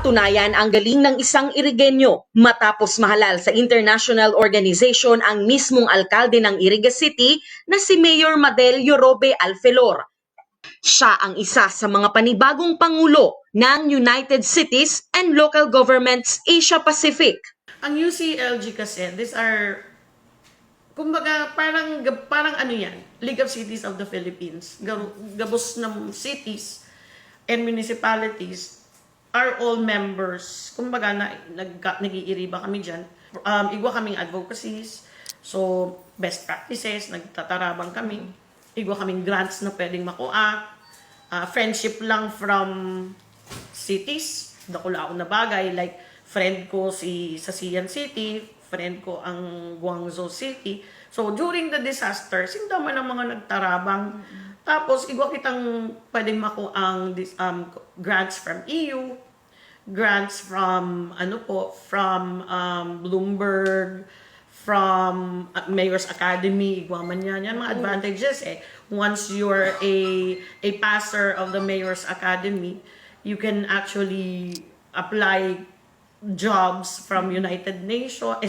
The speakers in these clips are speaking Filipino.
Napatunayan ang galing ng isang Irigenyo matapos mahalal sa international organization ang mismong alkalde ng Iriga City na si Mayor Madel Yorobe Alfelor. Siya ang isa sa mga panibagong pangulo ng United Cities and Local Governments Asia Pacific. Ang UCLG kasi, these are, kumbaga, parang ano yan, League of Cities of the Philippines. Gabos ng cities and municipalities are all members. Kumbaga, nag-iiriba kami dyan. Igwa kaming advocacies. So, best practices, nagtatarabang kami. Igwa kaming grants na pwedeng makuha. Friendship lang from cities. Dakula ako na bagay. Like, friend ko sa Sian City. Friend ko ang Guangzhou City. So, during the disaster, sindaman ang mga nagtarabang. Tapos, igwa kitang pwedeng makuha ang grants from EU, grants from Bloomberg, from Mayor's Academy, igwa man yan mga advantages once you're a passer of the Mayor's Academy, you can actually apply jobs from United Nations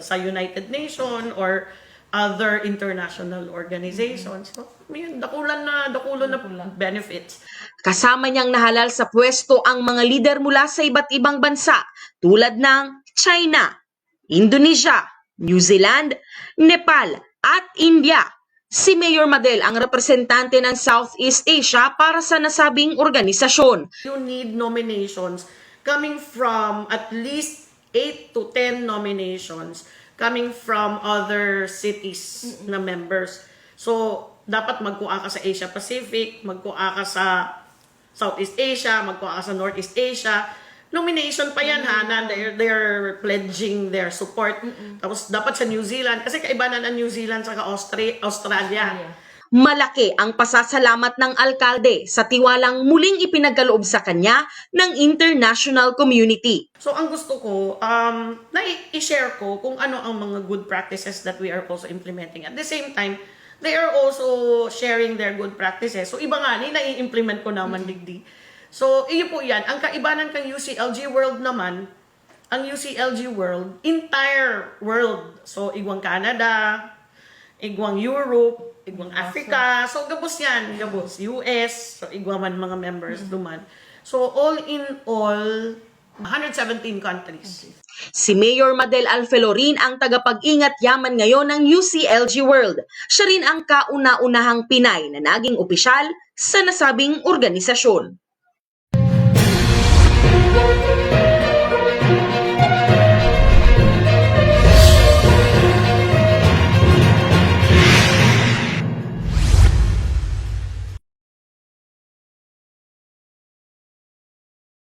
sa United Nation or other international organizations. So, dakulan na benefits. Kasama niyang nahalal sa pwesto ang mga lider mula sa iba't ibang bansa tulad ng China, Indonesia, New Zealand, Nepal at India. Si Mayor Madel ang representante ng Southeast Asia para sa nasabing organisasyon. You need nominations coming from at least 8 to 10 nominations coming from other cities na members. So, dapat magkuha ka sa Asia Pacific, magkuha ka sa Southeast Asia, magkuha ka sa Northeast Asia. Nomination pa yan na they're pledging their support. Tapos dapat sa New Zealand, kasi kaibanan ang New Zealand sa Australia. Malaki ang pasasalamat ng alkalde sa tiwalang muling ipinagkaloob sa kanya ng international community. So ang gusto ko, na i-share ko kung ano ang mga good practices that we are also implementing. At the same time, they are also sharing their good practices. So iba nga, nai-implement ko naman digdi. So iyo po yan. Ang kaibanan kang UCLG World naman, ang UCLG World, entire world. So igwang Canada, igwang Europe, igwang Africa. So gabos yan, gabos. US, so igwa man mga members duman. So all in all, 117 countries. Si Mayor Madel Alfelorin ang tagapag-ingat yaman ngayon ng UCLG World. Siya rin ang kauna-unahang Pinay na naging opisyal sa nasabing organisasyon.